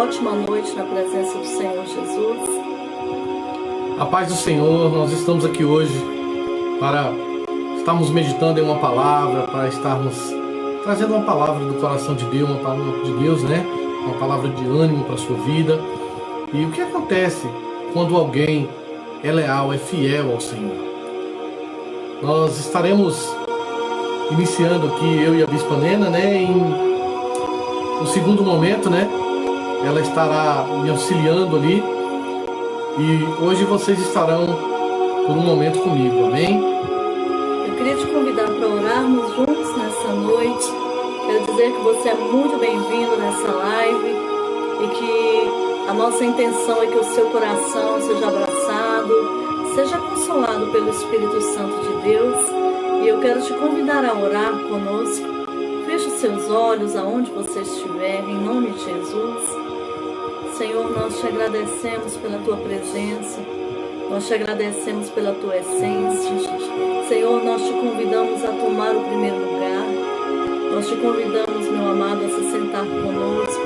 ótima noite na presença do Senhor Jesus. A paz do Senhor, nós estamos aqui hoje para estarmos meditando em uma palavra, para estarmos trazendo uma palavra do coração de Deus, uma palavra de Deus, né? Uma palavra de ânimo para a sua vida. E o que acontece quando alguém é leal, é fiel ao Senhor? Nós estaremos iniciando aqui, eu e a Bispa Nena, né? No segundo momento, né? Ela estará me auxiliando ali. E hoje vocês estarão por um momento comigo, amém? Eu queria te convidar para orarmos juntos nessa noite. Quero dizer que você é muito bem-vindo nessa live e que a nossa intenção é que o seu coração seja abraçado, seja consolado pelo Espírito Santo de Deus. E eu quero te convidar a orar conosco. Feche os seus olhos aonde você estiver, em nome de Jesus. Senhor, nós te agradecemos pela tua presença, nós te agradecemos pela tua essência. Senhor, nós te convidamos a tomar o primeiro lugar, nós te convidamos, meu amado, a se sentar conosco.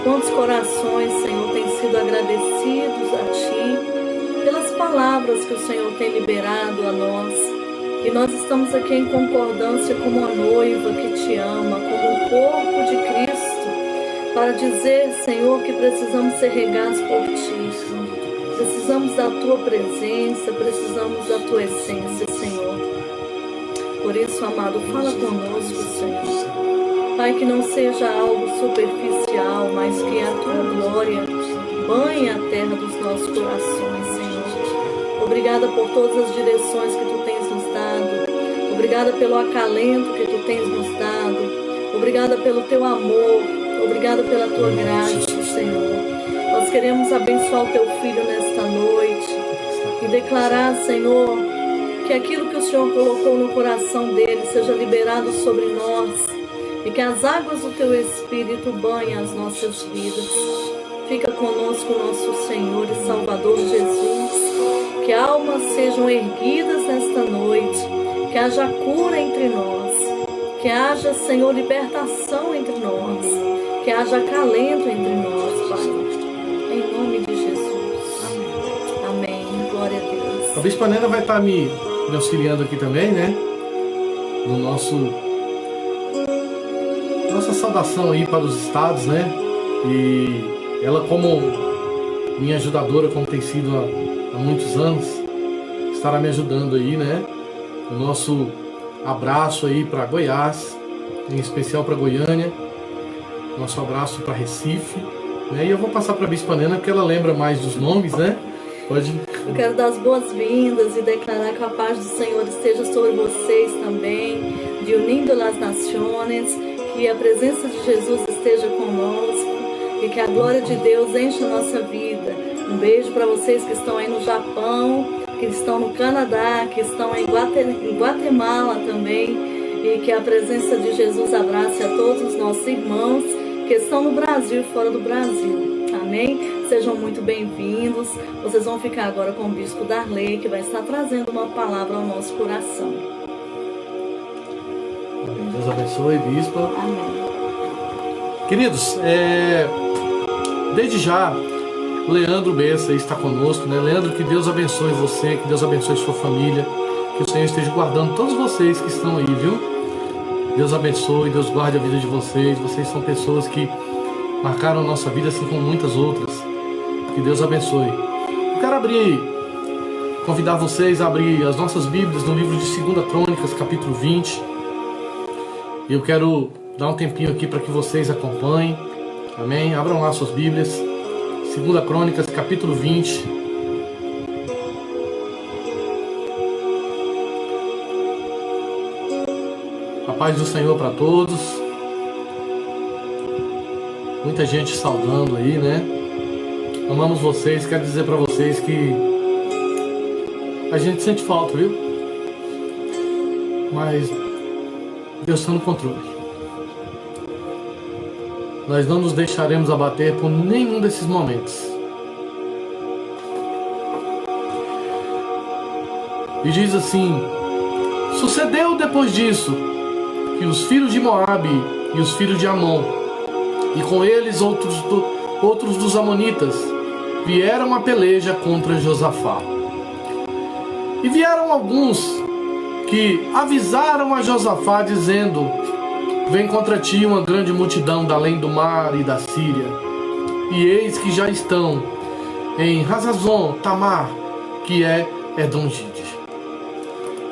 Quantos corações, Senhor, têm sido agradecidos a ti pelas palavras que o Senhor tem liberado a nós. E nós estamos aqui em concordância como a noiva que te ama, como o corpo de Cristo, para dizer, Senhor, que precisamos ser regados por Ti. Precisamos da Tua presença, precisamos da Tua essência, Senhor. Por isso, amado, fala conosco, Senhor. Pai, que não seja algo superficial, mas que a Tua glória banhe a terra dos nossos corações, Senhor. Obrigada por todas as direções que Tu tens nos dado. Obrigada pelo acalento que Tu tens nos dado. Obrigada pelo Teu amor. Obrigada pela tua graça, Senhor. Nós queremos abençoar o teu filho nesta noite e declarar, Senhor, que aquilo que o Senhor colocou no coração dele seja liberado sobre nós e que as águas do teu Espírito banhem as nossas vidas. Fica conosco, nosso Senhor e Salvador Jesus. Que almas sejam erguidas nesta noite, que haja cura entre nós, que haja, Senhor, libertação entre nós. Que haja acalento entre nós, Pai. Em nome de Jesus. Amém. Glória a Deus. A Bispa Nena vai estar me auxiliando aqui também, né? No nossa saudação aí para os estados, né? E ela, como minha ajudadora, como tem sido há muitos anos, estará me ajudando aí, né? O nosso abraço aí para Goiás, em especial para Goiânia. Nosso abraço para Recife, né? E eu vou passar para a Bispa Nena, porque ela lembra mais dos nomes, né? Pode. Eu quero dar as boas-vindas e declarar que a paz do Senhor esteja sobre vocês também, de unindo las naciones, que a presença de Jesus esteja conosco e que a glória de Deus enche a nossa vida. Um beijo para vocês que estão aí no Japão, que estão no Canadá, que estão em Guatemala também, e que a presença de Jesus abrace a todos os nossos irmãos que estão no Brasil e fora do Brasil. Amém? Sejam muito bem-vindos. Vocês vão ficar agora com o Bispo Darley, que vai estar trazendo uma palavra ao nosso coração. Deus abençoe, Bispa. Amém. Queridos, desde já, o Leandro Bessa está conosco, né? Leandro, que Deus abençoe você, que Deus abençoe sua família, que o Senhor esteja guardando todos vocês que estão aí, viu? Deus abençoe, Deus guarde a vida de vocês. Vocês são pessoas que marcaram a nossa vida, assim como muitas outras. Que Deus abençoe. Eu quero convidar vocês a abrir as nossas Bíblias no livro de 2 Crônicas, capítulo 20. E eu quero dar um tempinho aqui para que vocês acompanhem. Amém? Abram lá suas Bíblias. 2 Crônicas, capítulo 20. A paz do Senhor para todos. Muita gente saudando aí, né? Amamos vocês. Quero dizer para vocês que a gente sente falta, viu? Mas Deus está no controle. Nós não nos deixaremos abater por nenhum desses momentos. E diz assim: sucedeu depois disso que os filhos de Moabe e os filhos de Amon, e com eles outros outros dos amonitas, vieram à peleja contra Josafá. E vieram alguns que avisaram a Josafá, dizendo: vem contra ti uma grande multidão da além do mar e da Síria, e eis que já estão em Hazazon Tamar, que é Edom-Gide.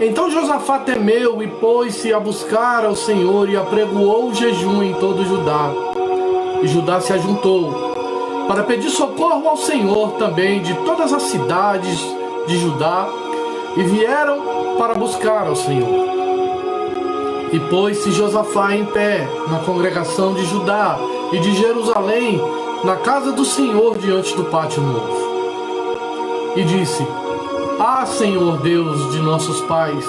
Então Josafá temeu e pôs-se a buscar ao Senhor e apregoou o jejum em todo Judá. E Judá se ajuntou para pedir socorro ao Senhor também de todas as cidades de Judá, e vieram para buscar ao Senhor. E pôs-se Josafá em pé na congregação de Judá e de Jerusalém, na casa do Senhor, diante do pátio novo. E disse: ah, Senhor Deus de nossos pais,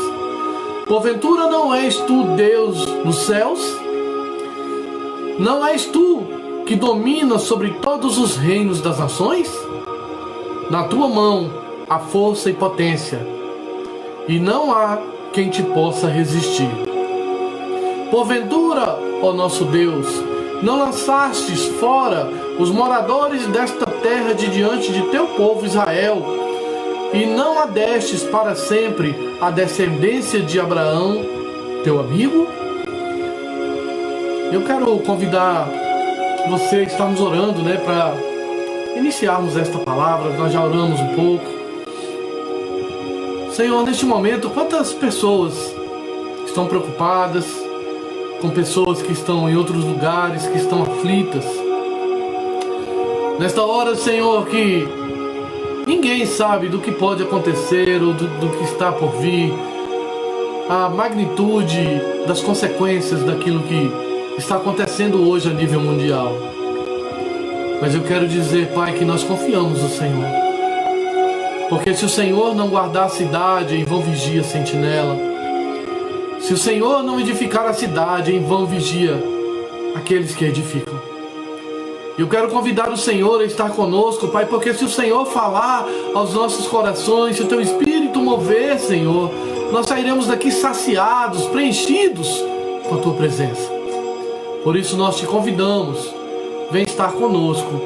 porventura não és tu Deus nos céus? Não és tu que dominas sobre todos os reinos das nações? Na tua mão há força e potência, e não há quem te possa resistir. Porventura, ó nosso Deus, não lançastes fora os moradores desta terra de diante de teu povo Israel, e não a destes para sempre a descendência de Abraão, teu amigo? Eu quero convidar você, estamos orando, para iniciarmos esta palavra. Nós já oramos um pouco. Senhor, neste momento, quantas pessoas estão preocupadas com pessoas que estão em outros lugares, que estão aflitas? Nesta hora, Senhor, que ninguém sabe do que pode acontecer ou do que está por vir, a magnitude das consequências daquilo que está acontecendo hoje a nível mundial. Mas eu quero dizer, Pai, que nós confiamos no Senhor. Porque se o Senhor não guardar a cidade, em vão vigia a sentinela. Se o Senhor não edificar a cidade, em vão vigia aqueles que edificam. Eu quero convidar o Senhor a estar conosco, Pai, porque se o Senhor falar aos nossos corações, se o Teu Espírito mover, Senhor, nós sairemos daqui saciados, preenchidos com a Tua presença. Por isso nós te convidamos, vem estar conosco,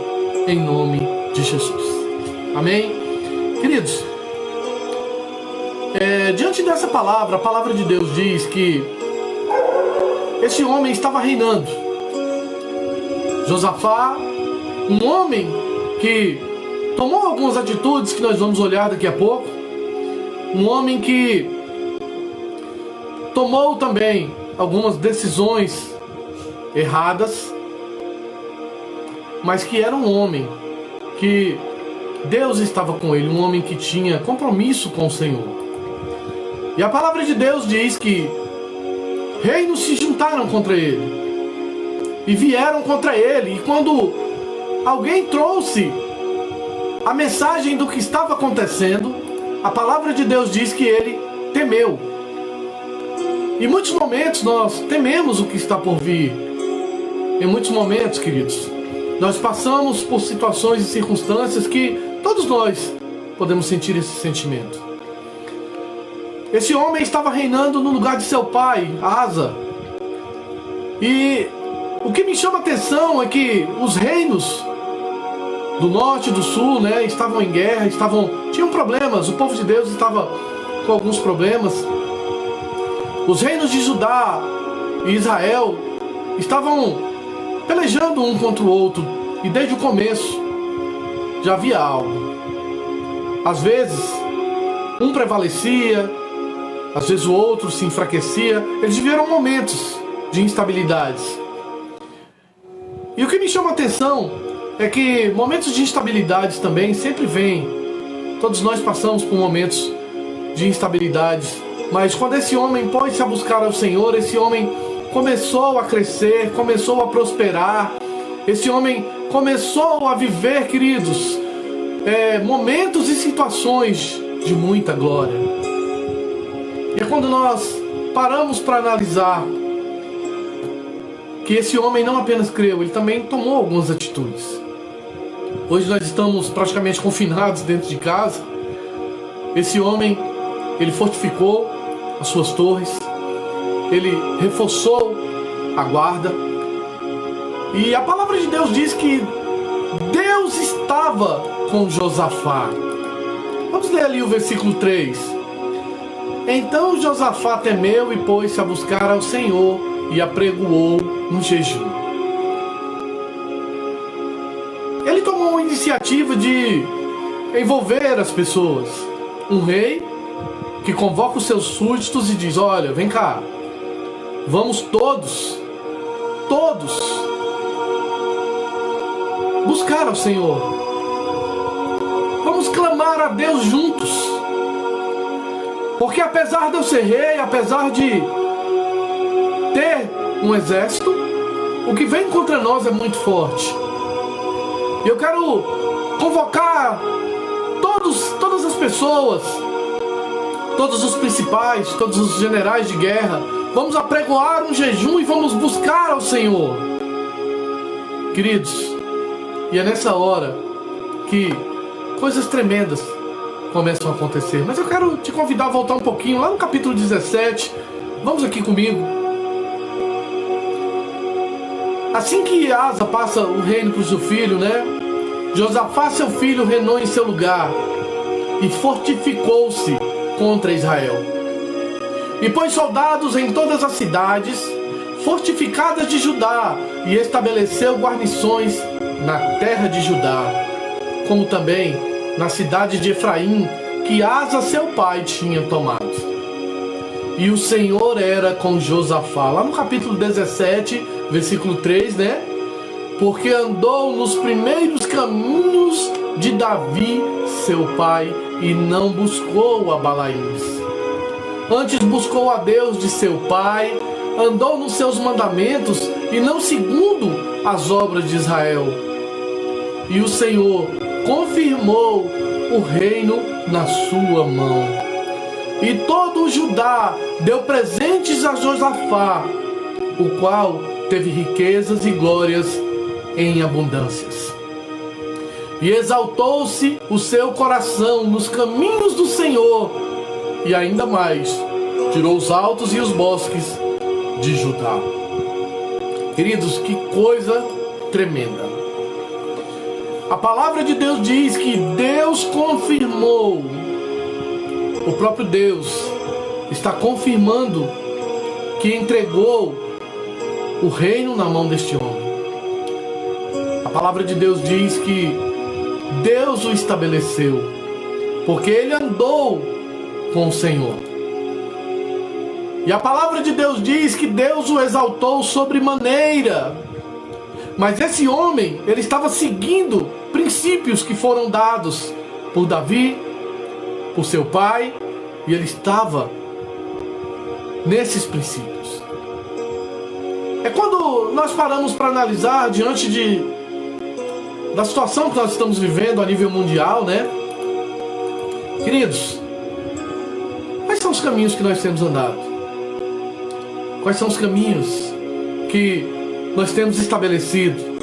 em nome de Jesus. Amém? Queridos, diante dessa palavra, a palavra de Deus diz que esse homem estava reinando. Josafá, um homem que tomou algumas atitudes que nós vamos olhar daqui a pouco, um homem que tomou também algumas decisões erradas, mas que era um homem que Deus estava com ele, um homem que tinha compromisso com o Senhor. E a palavra de Deus diz que reinos se juntaram contra ele e vieram contra ele, e quando alguém trouxe a mensagem do que estava acontecendo, a palavra de Deus diz que ele temeu. Em muitos momentos nós tememos o que está por vir. Em muitos momentos, queridos, nós passamos por situações e circunstâncias que todos nós podemos sentir esse sentimento. Esse homem estava reinando no lugar de seu pai, Asa. E o que me chama a atenção é que os reinos do norte e do sul, estavam em guerra, tinham problemas. O povo de Deus estava com alguns problemas. Os reinos de Judá e Israel estavam pelejando um contra o outro, e desde o começo já havia algo. Às vezes um prevalecia, às vezes o outro se enfraquecia. Eles viveram momentos de instabilidades. E o que me chama a atenção é que momentos de instabilidades também sempre vêm. Todos nós passamos por momentos de instabilidades, mas quando esse homem pôs-se a buscar ao Senhor, esse homem começou a crescer, começou a prosperar. Esse homem começou a viver, queridos, momentos e situações de muita glória. E é quando nós paramos para analisar que esse homem não apenas creu, ele também tomou algumas atitudes. Hoje nós estamos praticamente confinados dentro de casa. Esse homem, ele fortificou as suas torres, ele reforçou a guarda. E a palavra de Deus diz que Deus estava com Josafá. Vamos ler ali o versículo 3. Então Josafá temeu e pôs-se a buscar ao Senhor e apregoou um jejum. Ele tomou a iniciativa de envolver as pessoas. Um rei que convoca os seus súditos e diz: olha, vem cá, vamos todos buscar ao Senhor. Vamos clamar a Deus juntos. Porque apesar de eu ser rei, apesar de ter um exército, o que vem contra nós é muito forte. Eu quero convocar todas as pessoas, todos os principais, todos os generais de guerra. Vamos apregoar um jejum e vamos buscar ao Senhor. Queridos, e é nessa hora que coisas tremendas começam a acontecer. Mas eu quero te convidar a voltar um pouquinho, lá no capítulo 17. Vamos aqui comigo. Assim que Asa passa o reino para o seu filho, Josafá, seu filho, reinou em seu lugar e fortificou-se contra Israel. E pôs soldados em todas as cidades fortificadas de Judá e estabeleceu guarnições na terra de Judá, como também na cidade de Efraim, que Asa, seu pai, tinha tomado. E o Senhor era com Josafá. Lá no capítulo 17, versículo 3, porque andou nos primeiros caminhos de Davi, seu pai, e não buscou a Balaíns. Antes buscou a Deus de seu pai, andou nos seus mandamentos e não segundo as obras de Israel. E o Senhor confirmou o reino na sua mão. E todo o Judá deu presentes a Josafá, o qual teve riquezas e glórias em abundâncias. E exaltou-se o seu coração nos caminhos do Senhor, e ainda mais, tirou os altos e os bosques de Judá. Queridos, que coisa tremenda. A palavra de Deus diz que Deus confirmou. O próprio Deus está confirmando que entregou o reino na mão deste homem. A palavra de Deus diz que Deus o estabeleceu, porque ele andou com o Senhor. E a palavra de Deus diz que Deus o exaltou sobremaneira. Mas esse homem, ele estava seguindo princípios que foram dados por Davi, por seu pai, e ele estava nesses princípios. É quando nós paramos para analisar diante da situação que nós estamos vivendo a nível mundial, Queridos, quais são os caminhos que nós temos andado? Quais são os caminhos que nós temos estabelecido?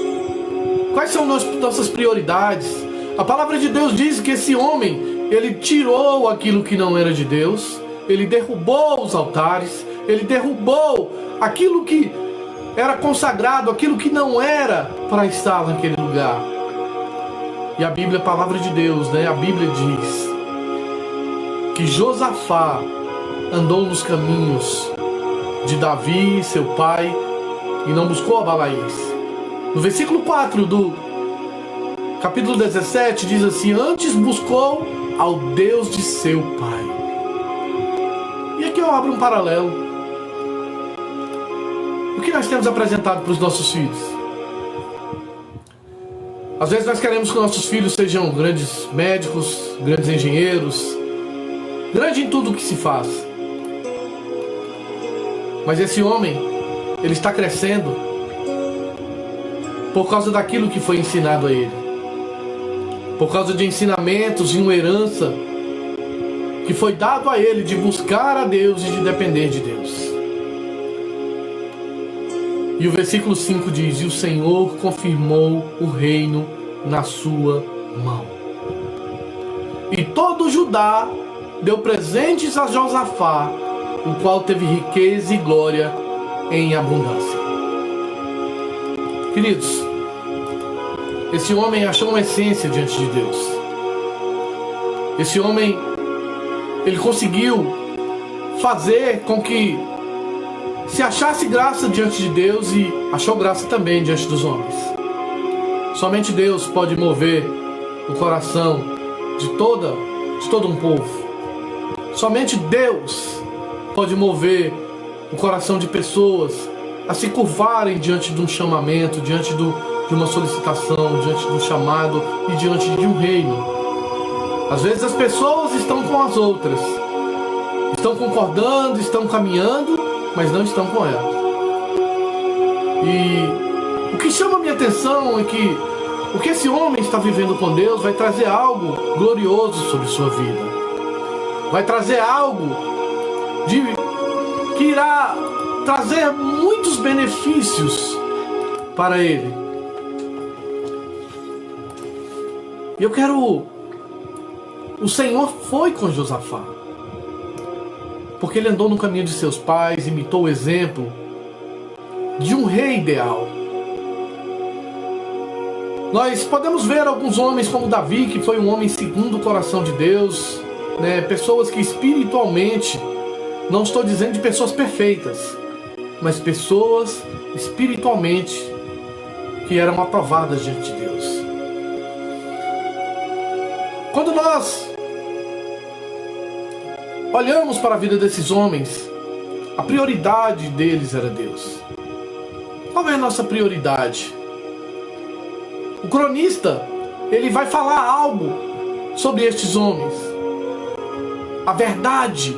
Quais são nossas prioridades? A palavra de Deus diz que esse homem, ele tirou aquilo que não era de Deus, ele derrubou os altares, ele derrubou aquilo que era consagrado, aquilo que não era para estar naquele lugar. E a Bíblia, a palavra de Deus, a Bíblia diz que Josafá andou nos caminhos de Davi, seu pai, e não buscou a Balaíns. No versículo 4 do capítulo 17 diz assim: antes buscou ao Deus de seu pai. E aqui eu abro um paralelo. O que nós temos apresentado para os nossos filhos? Às vezes nós queremos que nossos filhos sejam grandes médicos, grandes engenheiros, grande em tudo o que se faz. Mas esse homem, ele está crescendo por causa daquilo que foi ensinado a ele, por causa de ensinamentos e uma herança que foi dado a ele de buscar a Deus e de depender de Deus. E o versículo 5 diz: e o Senhor confirmou o reino na sua mão. E todo Judá deu presentes a Josafá, o qual teve riqueza e glória em abundância. Queridos, esse homem achou uma essência diante de Deus. Esse homem, ele conseguiu fazer com que se achasse graça diante de Deus e achou graça também diante dos homens. Somente Deus pode mover o coração de todo um povo. Somente Deus pode mover o coração de pessoas a se curvarem diante de um chamamento, diante de uma solicitação, diante de um chamado e diante de um reino. Às vezes as pessoas estão com as outras, estão concordando, estão caminhando, mas não estão com ela. E o que chama a minha atenção é que o que esse homem está vivendo com Deus vai trazer algo glorioso sobre sua vida. Vai trazer algo que irá trazer muitos benefícios para ele. E eu quero... O Senhor foi com Josafá, porque ele andou no caminho de seus pais, imitou o exemplo de um rei ideal. Nós podemos ver alguns homens como Davi, que foi um homem segundo o coração de Deus, né? Pessoas que espiritualmente, não estou dizendo de pessoas perfeitas, mas pessoas espiritualmente que eram aprovadas diante de Deus. Quando nós olhamos para a vida desses homens, a prioridade deles era Deus. Qual é a nossa prioridade? O cronista, ele vai falar algo sobre estes homens. A verdade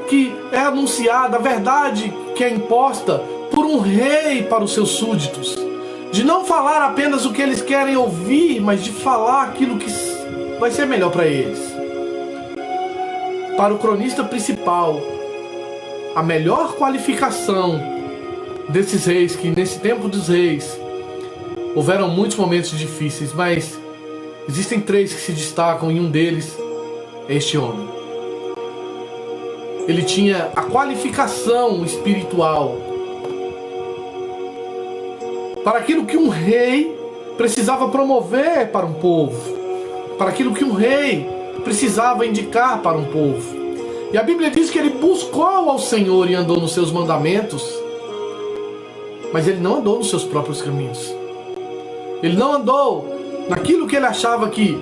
que é anunciada, a verdade que é imposta por um rei para os seus súditos. De não falar apenas o que eles querem ouvir, mas de falar aquilo que vai ser melhor para eles. Para o cronista principal, a melhor qualificação desses reis, que nesse tempo dos reis houveram muitos momentos difíceis, mas existem três que se destacam e um deles é este homem. Ele tinha a qualificação espiritual para aquilo que um rei precisava promover para um povo, para aquilo que um rei precisava indicar para um povo. E a Bíblia diz que ele buscou ao Senhor e andou nos seus mandamentos, mas ele não andou nos seus próprios caminhos. Ele não andou naquilo que ele achava que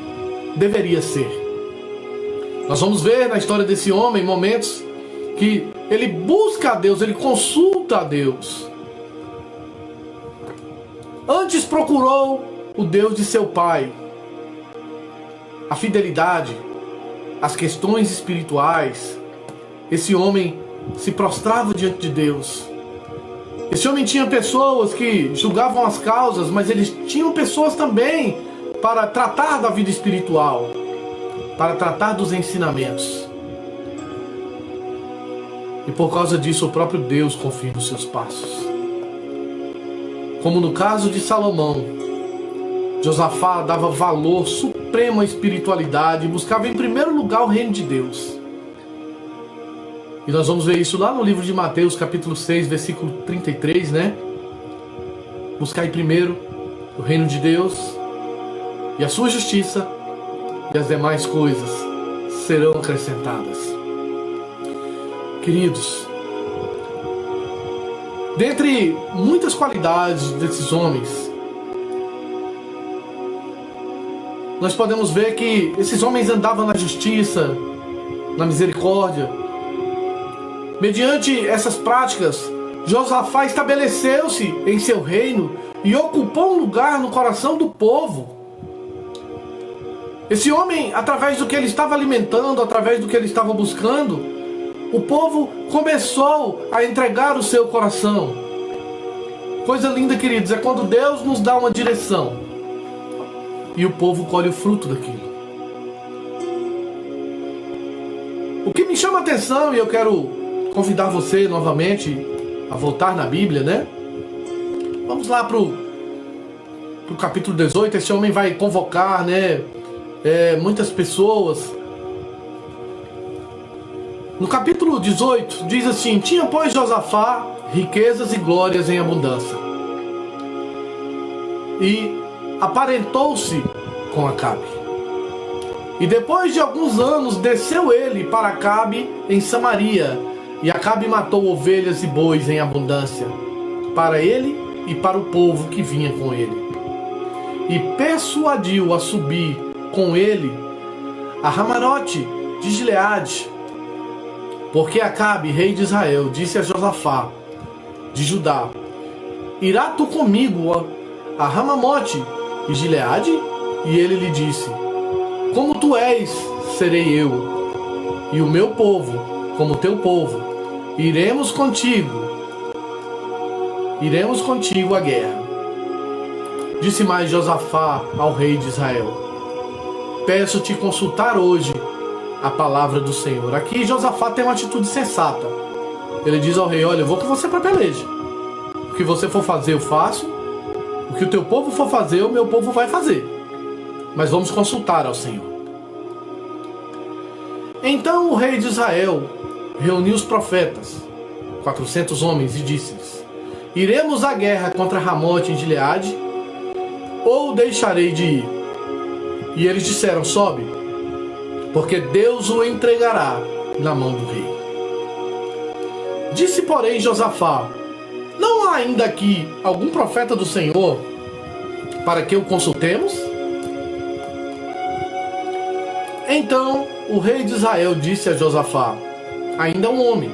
deveria ser. Nós vamos ver na história desse homem momentos que ele busca a Deus, ele consulta a Deus. Antes procurou o Deus de seu pai. A fidelidade, as questões espirituais. Esse homem se prostrava diante de Deus. Esse homem tinha pessoas que julgavam as causas, mas eles tinham pessoas também para tratar da vida espiritual, para tratar dos ensinamentos. E por causa disso, o próprio Deus confirma os seus passos. Como no caso de Salomão, Josafá dava valor supremo à espiritualidade e buscava em primeiro lugar o reino de Deus. E nós vamos ver isso lá no livro de Mateus, capítulo 6, versículo 33, né? Buscai primeiro o reino de Deus e a sua justiça, e as demais coisas serão acrescentadas. Queridos, dentre muitas qualidades desses homens, nós podemos ver que esses homens andavam na justiça, na misericórdia. Mediante essas práticas, Josafá estabeleceu-se em seu reino e ocupou um lugar no coração do povo. Esse homem, através do que ele estava alimentando, através do que ele estava buscando, o povo começou a entregar o seu coração. Coisa linda, queridos, é quando Deus nos dá uma direção e o povo colhe o fruto daquilo. O que me chama a atenção, e eu quero convidar você novamente a voltar na Bíblia, né? Vamos lá pro capítulo 18. Esse homem vai convocar, né, muitas pessoas. No capítulo 18 diz assim: tinha pois Josafá riquezas e glórias em abundância. e aparentou-se com Acabe. E depois de alguns anos desceu ele para Acabe em Samaria, e Acabe matou ovelhas e bois em abundância, para ele e para o povo que vinha com ele. E persuadiu a subir com ele a Ramarote de Gileade, porque Acabe, rei de Israel, disse a Josafá de Judá: irá tu comigo a Ramamote de Gileade? E ele lhe disse: como tu és, serei eu, e o meu povo como teu povo. Iremos contigo à guerra. Disse mais Josafá ao rei de Israel: peço-te consultar hoje a palavra do Senhor. Aqui Josafá tem uma atitude sensata. Ele diz ao rei: olha, eu vou com você para a peleja. O que você for fazer, eu faço. O que o teu povo for fazer, o meu povo vai fazer. Mas vamos consultar ao Senhor. Então o rei de Israel reuniu os profetas, 400 homens, e disse-lhes: iremos à guerra contra Ramote em Gileade, ou deixarei de ir? E eles disseram: sobe, porque Deus o entregará na mão do rei. Disse, porém, Josafá: não há ainda aqui algum profeta do Senhor para que o consultemos? Então o rei de Israel disse a Josafá: ainda um homem,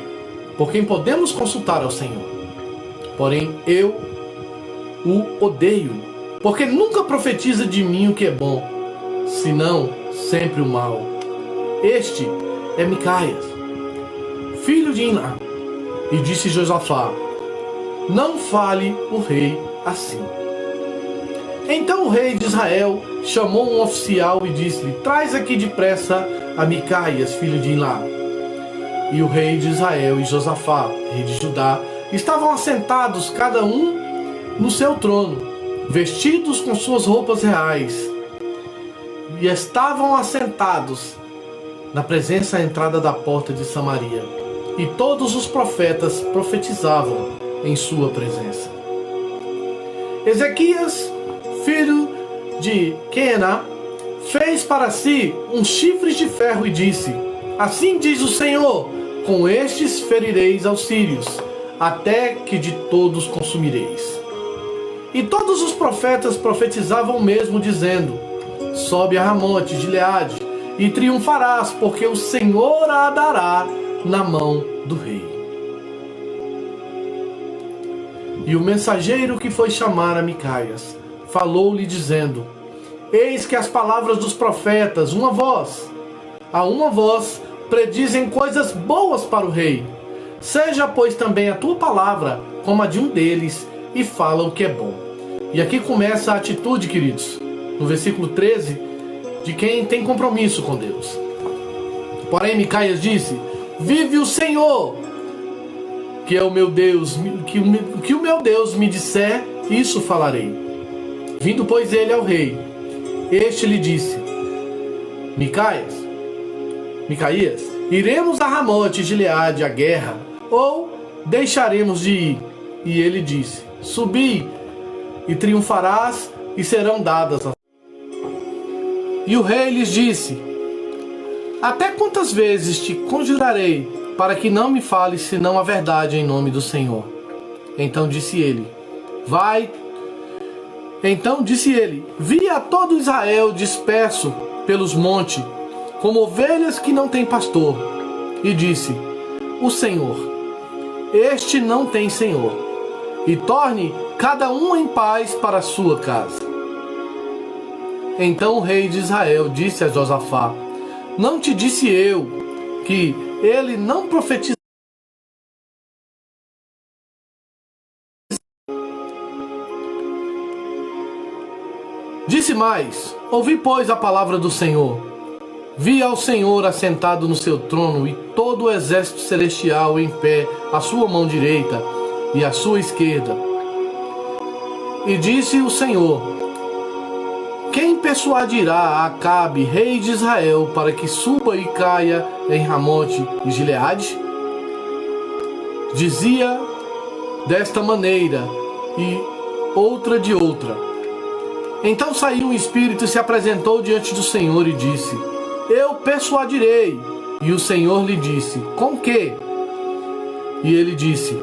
por quem podemos consultar ao Senhor. Porém eu o odeio, porque nunca profetiza de mim o que é bom, senão sempre o mal. Este é Micaias, filho de Imlá. E disse Josafá: não fale o rei assim. Então o rei de Israel chamou um oficial e disse-lhe: traz aqui depressa a Micaias, filho de Imlá. E o rei de Israel e Josafá, rei de Judá, estavam assentados cada um no seu trono, vestidos com suas roupas reais, e estavam assentados na presença à entrada da porta de Samaria, e todos os profetas profetizavam em sua presença. Ezequias, filho de Quená, fez para si uns chifres de ferro e disse: assim diz o Senhor, com estes ferireis aos sírios, até que de todos consumireis. E todos os profetas profetizavam o mesmo, dizendo: sobe a Ramote de Gileade e triunfarás, porque o Senhor a dará na mão do rei. E o mensageiro que foi chamar a Micaias falou-lhe dizendo: eis que as palavras dos profetas, a uma voz, predizem coisas boas para o rei. Seja, pois, também a tua palavra como a de um deles, e fala o que é bom. E aqui começa a atitude, queridos, no versículo 13, de quem tem compromisso com Deus. Porém Micaias disse: vive o Senhor, que é o meu Deus, que o meu Deus me disser, isso falarei. Vindo, pois, ele ao rei, este lhe disse: Micaias, iremos a Ramote de Gileade à guerra, ou deixaremos de ir? E ele disse: subi, e triunfarás, e serão dadas as... E o rei lhes disse: até quantas vezes te conjurarei, para que não me fales senão a verdade em nome do Senhor? Então disse ele: vi a todo Israel disperso pelos montes, como ovelhas que não têm pastor. E disse: o Senhor, este não tem Senhor, e torne cada um em paz para a sua casa. Então o rei de Israel disse a Josafá: não te disse eu que ele não profetiza? Disse mais: ouvi, pois, a palavra do Senhor. Vi ao Senhor assentado no seu trono, e todo o exército celestial em pé, à sua mão direita e à sua esquerda. E disse o Senhor: quem persuadirá a Acabe, rei de Israel, para que suba e caia em Ramote e Gileade? Dizia desta maneira e outra de outra. Então saiu um espírito e se apresentou diante do Senhor e disse: Eu persuadirei. E o Senhor lhe disse: Com quê? E ele disse: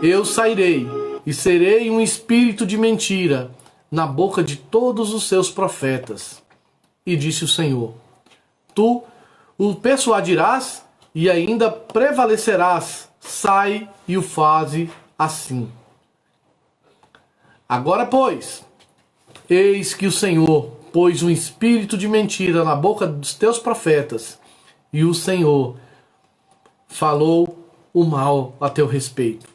Eu sairei e serei um espírito de mentira na boca de todos os seus profetas. E disse o Senhor: Tu o persuadirás e ainda prevalecerás. Sai e o faze assim. Agora, pois, eis que o Senhor pôs um espírito de mentira na boca dos teus profetas, e o Senhor falou o mal a teu respeito.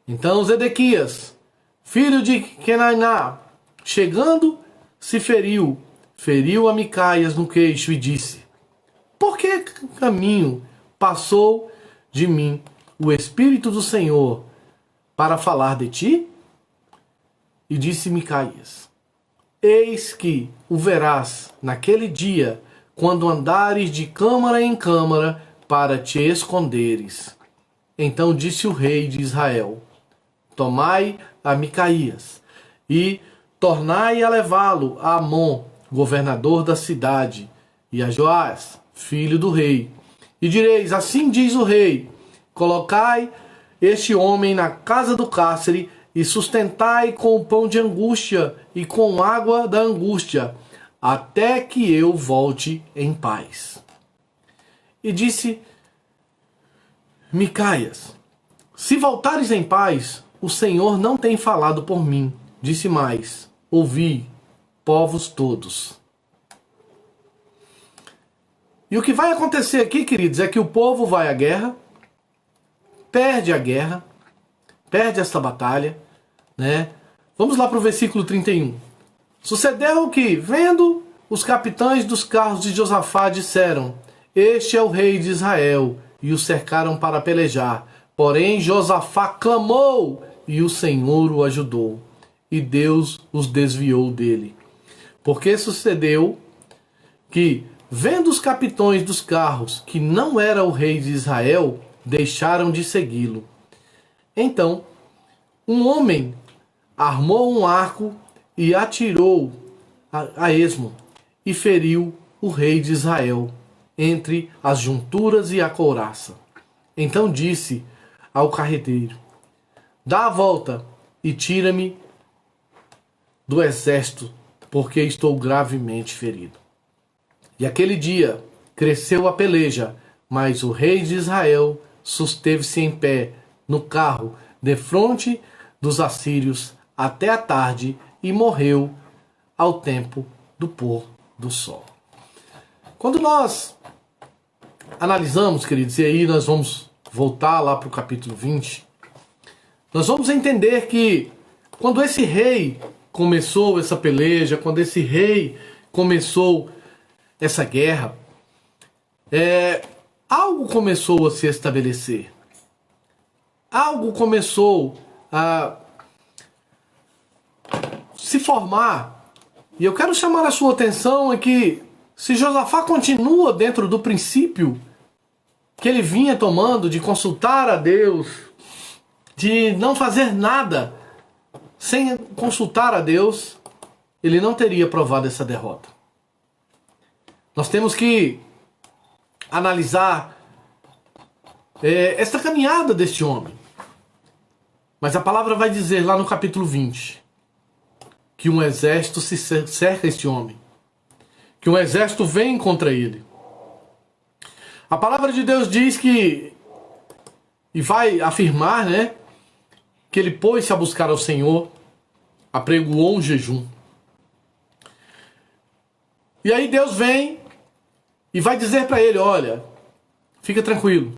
Então Zedequias, filho de Kenainá, chegando, se feriu a Micaias no queixo e disse: Por que caminho passou de mim o Espírito do Senhor para falar de ti? E disse Micaias: Eis que o verás naquele dia, quando andares de câmara em câmara para te esconderes. Então disse o rei de Israel: Tomai a Micaias e tornai a levá-lo a Amon, governador da cidade, e a Joás, filho do rei. E direis: Assim diz o rei: Colocai este homem na casa do cárcere e sustentai com o pão de angústia e com água da angústia, até que eu volte em paz. E disse Micaias: Se voltares em paz, o Senhor não tem falado por mim. Disse mais: Ouvi, povos todos. E o que vai acontecer aqui, queridos, é que o povo vai à guerra, perde a guerra, perde esta batalha, né? Vamos lá para o versículo 31. Sucedeu que, vendo, os capitães dos carros de Josafá disseram: Este é o rei de Israel, e o cercaram para pelejar. Porém Josafá clamou, e o Senhor o ajudou, e Deus os desviou dele. Porque sucedeu que, vendo os capitães dos carros que não era o rei de Israel, deixaram de segui-lo. Então um homem armou um arco e atirou a esmo, e feriu o rei de Israel entre as junturas e a couraça. Então disse ao carreteiro: Dá a volta e tira-me do exército, porque estou gravemente ferido. E aquele dia cresceu a peleja, mas o rei de Israel susteve-se em pé no carro, defronte dos assírios, até a tarde, e morreu ao tempo do pôr do sol. Quando nós analisamos, queridos, e aí nós vamos voltar lá para o capítulo 20, nós vamos entender que quando esse rei começou essa peleja, quando esse rei começou essa guerra, algo começou a se estabelecer. Algo começou a se formar. E eu quero chamar a sua atenção é que se Josafá continua dentro do princípio que ele vinha tomando de consultar a Deus, de não fazer nada sem consultar a Deus, ele não teria provado essa derrota. Nós temos que analisar esta caminhada deste homem. Mas a palavra vai dizer lá no capítulo 20 que um exército se cerca este homem, que um exército vem contra ele. A palavra de Deus diz que, e vai afirmar, né, que ele pôs-se a buscar ao Senhor, apregoou um jejum. E aí Deus vem e vai dizer para ele: olha, fica tranquilo,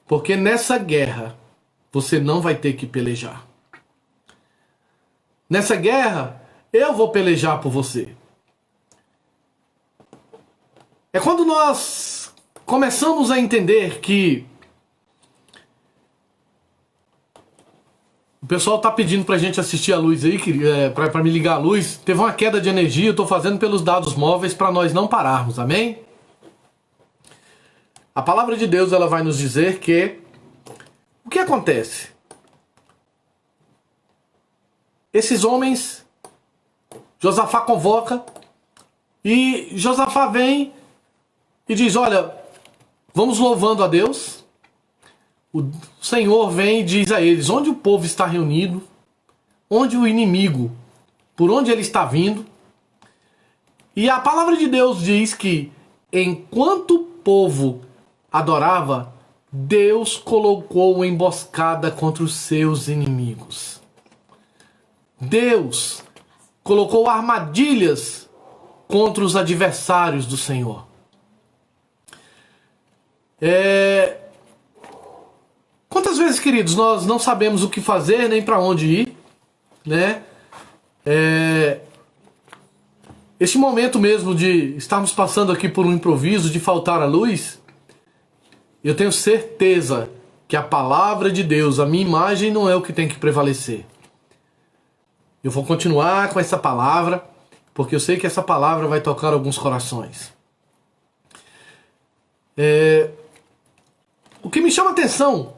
porque nessa guerra você não vai ter que pelejar. Nessa guerra eu vou pelejar por você. É quando nós começamos a entender que o pessoal tá pedindo pra gente assistir a luz aí, pra me ligar a luz. Teve uma queda de energia, eu tô fazendo pelos dados móveis para nós não pararmos, amém? A palavra de Deus, ela vai nos dizer que o que acontece? Esses homens Josafá convoca e Josafá vem e diz: olha, vamos louvando a Deus. O Senhor vem e diz a eles onde o povo está reunido, onde o inimigo, por onde ele está vindo. E a palavra de Deus diz que enquanto o povo adorava, Deus colocou uma emboscada contra os seus inimigos. Deus colocou armadilhas contra os adversários do Senhor. Quantas vezes, queridos, nós não sabemos o que fazer nem para onde ir, né? Este momento mesmo de estarmos passando aqui por um improviso, de faltar a luz, eu tenho certeza que a palavra de Deus, a minha imagem, não é o que tem que prevalecer. Eu vou continuar com essa palavra, porque eu sei que essa palavra vai tocar alguns corações. O que me chama a atenção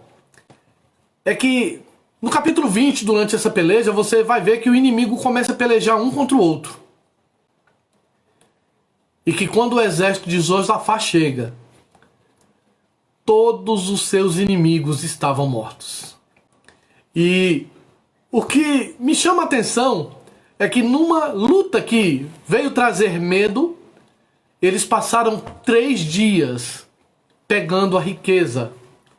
é que no capítulo 20, durante essa peleja, você vai ver que o inimigo começa a pelejar um contra o outro. E que quando o exército de Josafá chega, todos os seus inimigos estavam mortos. E o que me chama a atenção é que numa luta que veio trazer medo, eles passaram 3 dias pegando a riqueza,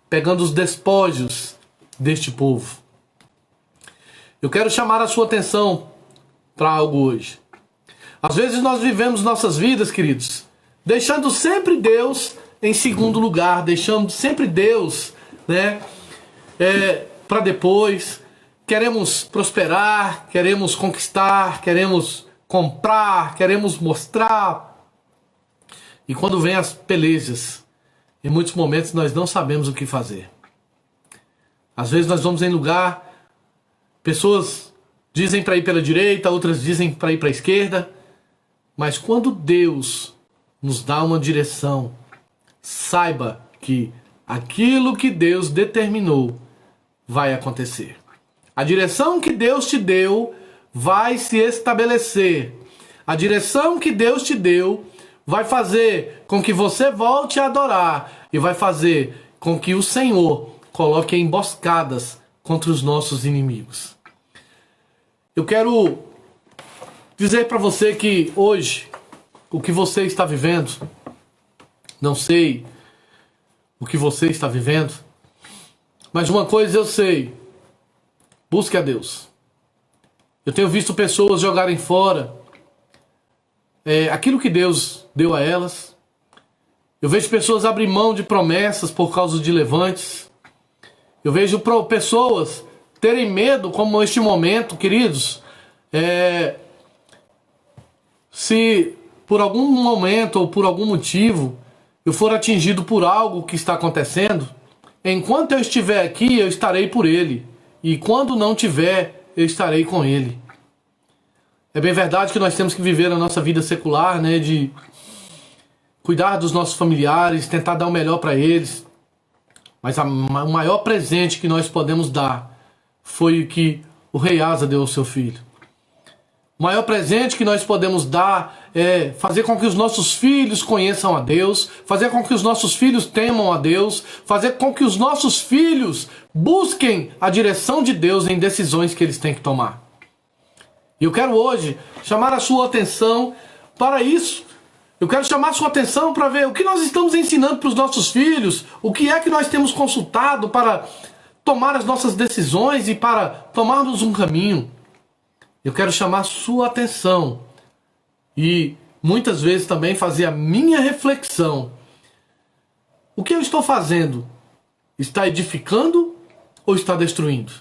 pegando os despojos deste povo. Eu quero chamar a sua atenção para algo hoje. Às vezes nós vivemos nossas vidas, queridos, deixando sempre Deus em segundo lugar, deixando sempre Deus, né, para depois. Queremos prosperar, queremos conquistar, queremos comprar, queremos mostrar. E quando vem as pelejas, em muitos momentos nós não sabemos o que fazer. Às vezes nós vamos em lugar, pessoas dizem para ir pela direita, outras dizem para ir para a esquerda. Mas quando Deus nos dá uma direção, saiba que aquilo que Deus determinou vai acontecer. A direção que Deus te deu vai se estabelecer. A direção que Deus te deu vai fazer com que você volte a adorar e vai fazer com que o Senhor coloque emboscadas contra os nossos inimigos. Eu quero dizer para você que hoje, o que você está vivendo, não sei o que você está vivendo, mas uma coisa eu sei: busque a Deus. Eu tenho visto pessoas jogarem fora aquilo que Deus deu a elas. Eu vejo pessoas abrir mão de promessas por causa de levantes. Eu vejo pessoas terem medo, como este momento, queridos. Se por algum momento ou por algum motivo eu for atingido por algo que está acontecendo, enquanto eu estiver aqui, eu estarei por ele. E quando não tiver, eu estarei com ele. É bem verdade que nós temos que viver a nossa vida secular, né? De cuidar dos nossos familiares, tentar dar o melhor para eles. Mas o maior presente que nós podemos dar foi o que o rei Asa deu ao seu filho. O maior presente que nós podemos dar é fazer com que os nossos filhos conheçam a Deus, fazer com que os nossos filhos temam a Deus, fazer com que os nossos filhos busquem a direção de Deus em decisões que eles têm que tomar. E eu quero hoje chamar a sua atenção para isso. Eu quero chamar a sua atenção para ver o que nós estamos ensinando para os nossos filhos, o que é que nós temos consultado para tomar as nossas decisões e para tomarmos um caminho. Eu quero chamar a sua atenção e muitas vezes também fazer a minha reflexão. O que eu estou fazendo? Está edificando ou está destruindo?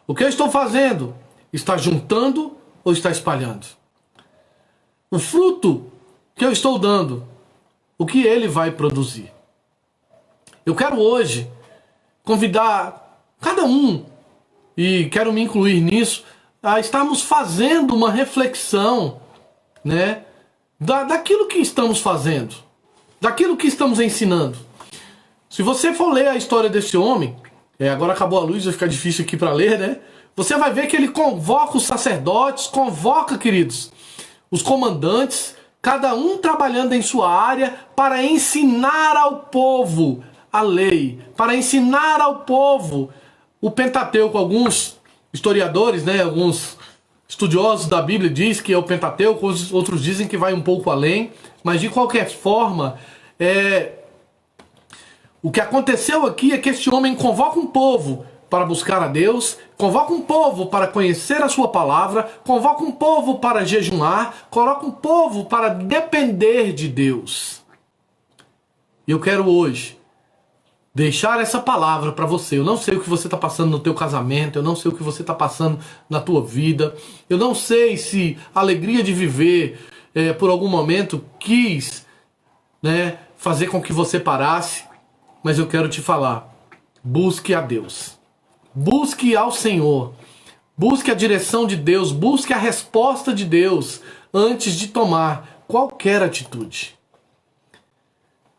O que eu estou fazendo? Está juntando ou está espalhando? O fruto que eu estou dando, o que ele vai produzir? Eu quero hoje convidar cada um, e quero me incluir nisso, a estarmos fazendo uma reflexão, né, daquilo que estamos fazendo, daquilo que estamos ensinando. Se você for ler a história desse homem, agora acabou a luz, vai ficar difícil aqui para ler, né? Você vai ver que ele convoca os sacerdotes, convoca, queridos, os comandantes, cada um trabalhando em sua área para ensinar ao povo a lei, para ensinar ao povo o Pentateuco. Alguns historiadores, alguns estudiosos da Bíblia dizem que é o Pentateuco, outros dizem que vai um pouco além, mas de qualquer forma, o que aconteceu aqui é que este homem convoca um povo para buscar a Deus, convoca um povo para conhecer a sua palavra, convoca um povo para jejuar, coloca um povo para depender de Deus. E eu quero hoje deixar essa palavra para você. Eu não sei o que você está passando no teu casamento, eu não sei o que você está passando na tua vida, eu não sei se a alegria de viver por algum momento quis fazer com que você parasse, mas eu quero te falar, busque a Deus. Busque ao Senhor, busque a direção de Deus, busque a resposta de Deus antes de tomar qualquer atitude.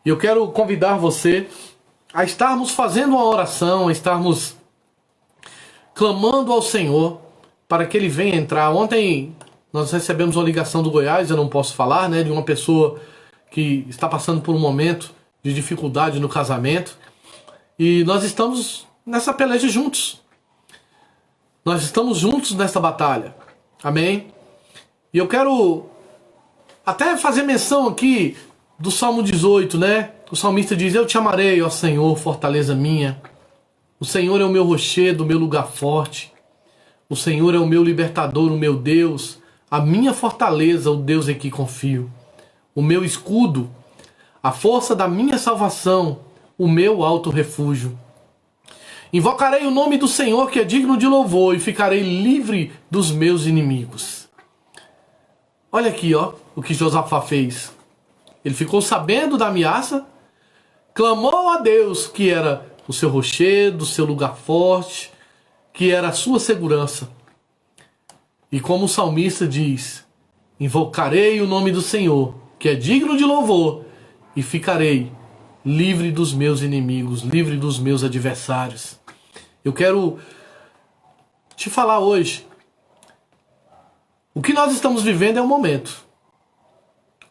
E eu quero convidar você a estarmos fazendo uma oração, a estarmos clamando ao Senhor para que Ele venha entrar. Ontem nós recebemos uma ligação do Goiás, eu não posso falar, de uma pessoa que está passando por um momento de dificuldade no casamento. E nós estamos nessa peleja juntos. Nós estamos juntos nessa batalha. Amém? E eu quero até fazer menção aqui do Salmo 18, O salmista diz: eu te amarei, ó Senhor, fortaleza minha. O Senhor é o meu rochedo, o meu lugar forte. O Senhor é o meu libertador, o meu Deus, a minha fortaleza, o Deus em que confio. O meu escudo, a força da minha salvação, o meu alto refúgio. Invocarei o nome do Senhor, que é digno de louvor, e ficarei livre dos meus inimigos. Olha aqui, o que Josafá fez. Ele ficou sabendo da ameaça, clamou a Deus, que era o seu rochedo, o seu lugar forte, que era a sua segurança. E como o salmista diz, invocarei o nome do Senhor, que é digno de louvor, e ficarei livre dos meus inimigos, livre dos meus adversários. Eu quero te falar hoje, o que nós estamos vivendo é um momento.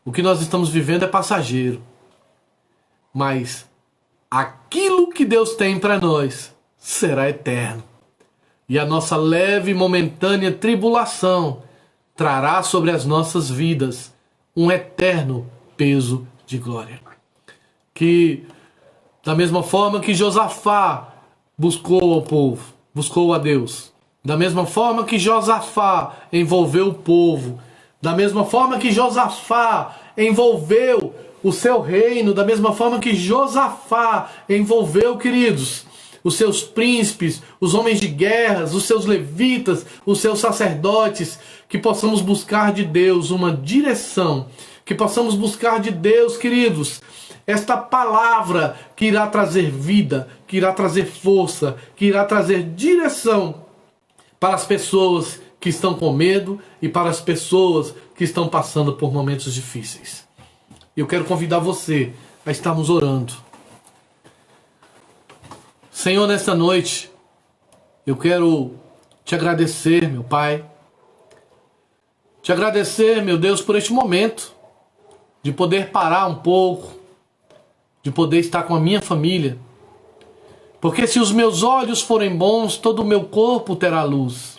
O que nós estamos vivendo é passageiro. Mas aquilo que Deus tem para nós será eterno. E a nossa leve e momentânea tribulação trará sobre as nossas vidas um eterno peso de glória. Que, da mesma forma que Josafá buscou ao povo, buscou a Deus, da mesma forma que Josafá envolveu o povo, da mesma forma que Josafá envolveu o seu reino, da mesma forma que Josafá envolveu, queridos, os seus príncipes, os homens de guerras, os seus levitas, os seus sacerdotes, que possamos buscar de Deus uma direção, que possamos buscar de Deus, queridos, esta palavra que irá trazer vida, que irá trazer força, que irá trazer direção para as pessoas que estão com medo e para as pessoas que estão passando por momentos difíceis. Eu quero convidar você a estarmos orando. Senhor, nesta noite, eu quero te agradecer, meu Pai. Te agradecer, meu Deus, por este momento de poder parar um pouco, de poder estar com a minha família. Porque se os meus olhos forem bons, todo o meu corpo terá luz.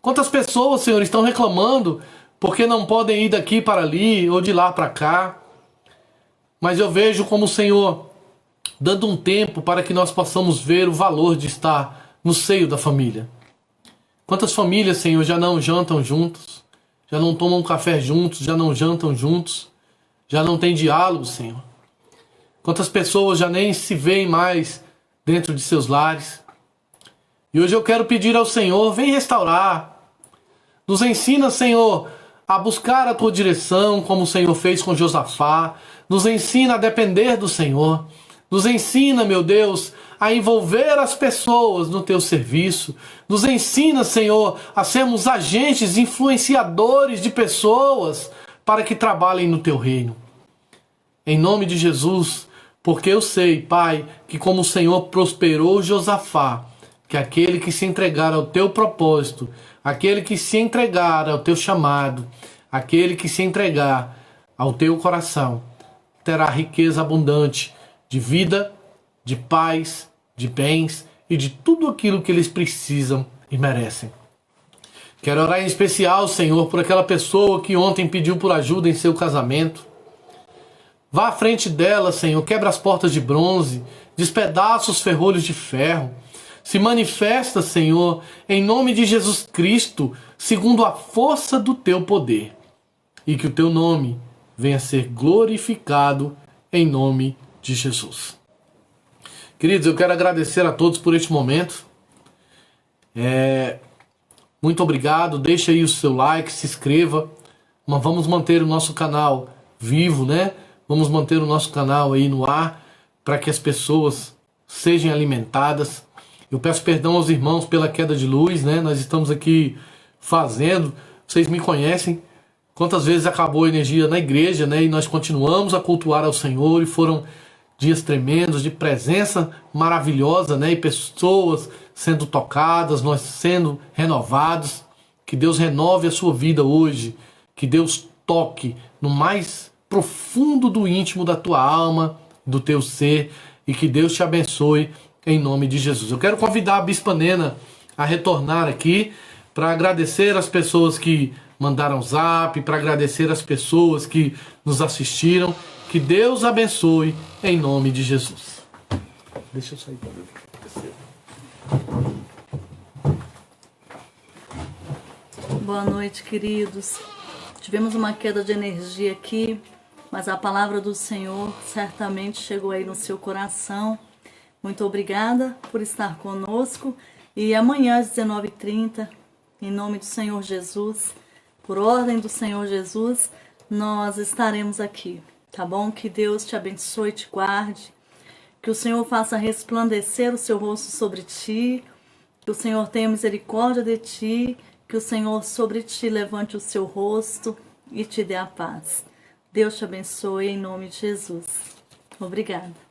Quantas pessoas, Senhor, estão reclamando porque não podem ir daqui para ali ou de lá para cá. Mas eu vejo como o Senhor dando um tempo para que nós possamos ver o valor de estar no seio da família. Quantas famílias, Senhor, já não jantam juntos, já não tomam café juntos, já não jantam juntos, já não tem diálogo, Senhor. Quantas pessoas já nem se veem mais dentro de seus lares. E hoje eu quero pedir ao Senhor, vem restaurar. Nos ensina, Senhor, a buscar a tua direção, como o Senhor fez com Josafá. Nos ensina a depender do Senhor. Nos ensina, meu Deus, a envolver as pessoas no teu serviço. Nos ensina, Senhor, a sermos agentes influenciadores de pessoas para que trabalhem no teu reino. Em nome de Jesus, porque eu sei, Pai, que como o Senhor prosperou Josafá, que aquele que se entregar ao teu propósito, aquele que se entregar ao teu chamado, aquele que se entregar ao teu coração terá riqueza abundante de vida, de paz, de bens e de tudo aquilo que eles precisam e merecem. Quero orar em especial, Senhor, por aquela pessoa que ontem pediu por ajuda em seu casamento. Vá à frente dela, Senhor, quebra as portas de bronze, despedaça os ferrolhos de ferro. Se manifesta, Senhor, em nome de Jesus Cristo, segundo a força do teu poder. E que o teu nome venha a ser glorificado em nome de Jesus. Queridos, eu quero agradecer a todos por este momento. Muito obrigado. Deixa aí o seu like, se inscreva. Mas vamos manter o nosso canal vivo, né? Vamos manter o nosso canal aí no ar para que as pessoas sejam alimentadas. Eu peço perdão aos irmãos pela queda de luz, né? Nós estamos aqui fazendo. Vocês me conhecem. Quantas vezes acabou a energia na igreja, né? E nós continuamos a cultuar ao Senhor e foram dias tremendos de presença maravilhosa, né? E pessoas sendo tocadas, nós sendo renovados. Que Deus renove a sua vida hoje. Que Deus toque no mais profundo do íntimo da tua alma, do teu ser. E que Deus te abençoe em nome de Jesus. Eu quero convidar a Bispa Nena a retornar aqui para agradecer as pessoas que mandaram zap, para agradecer as pessoas que nos assistiram. Que Deus abençoe em nome de Jesus. Deixa eu sair para ver o que aconteceu. Boa noite, queridos. Tivemos uma queda de energia aqui, mas a palavra do Senhor certamente chegou aí no seu coração. Muito obrigada por estar conosco. E amanhã às 19h30, em nome do Senhor Jesus, por ordem do Senhor Jesus, nós estaremos aqui, tá bom? Que Deus te abençoe e te guarde, que o Senhor faça resplandecer o seu rosto sobre ti, que o Senhor tenha misericórdia de ti, que o Senhor sobre ti levante o seu rosto e te dê a paz. Deus te abençoe em nome de Jesus. Obrigada.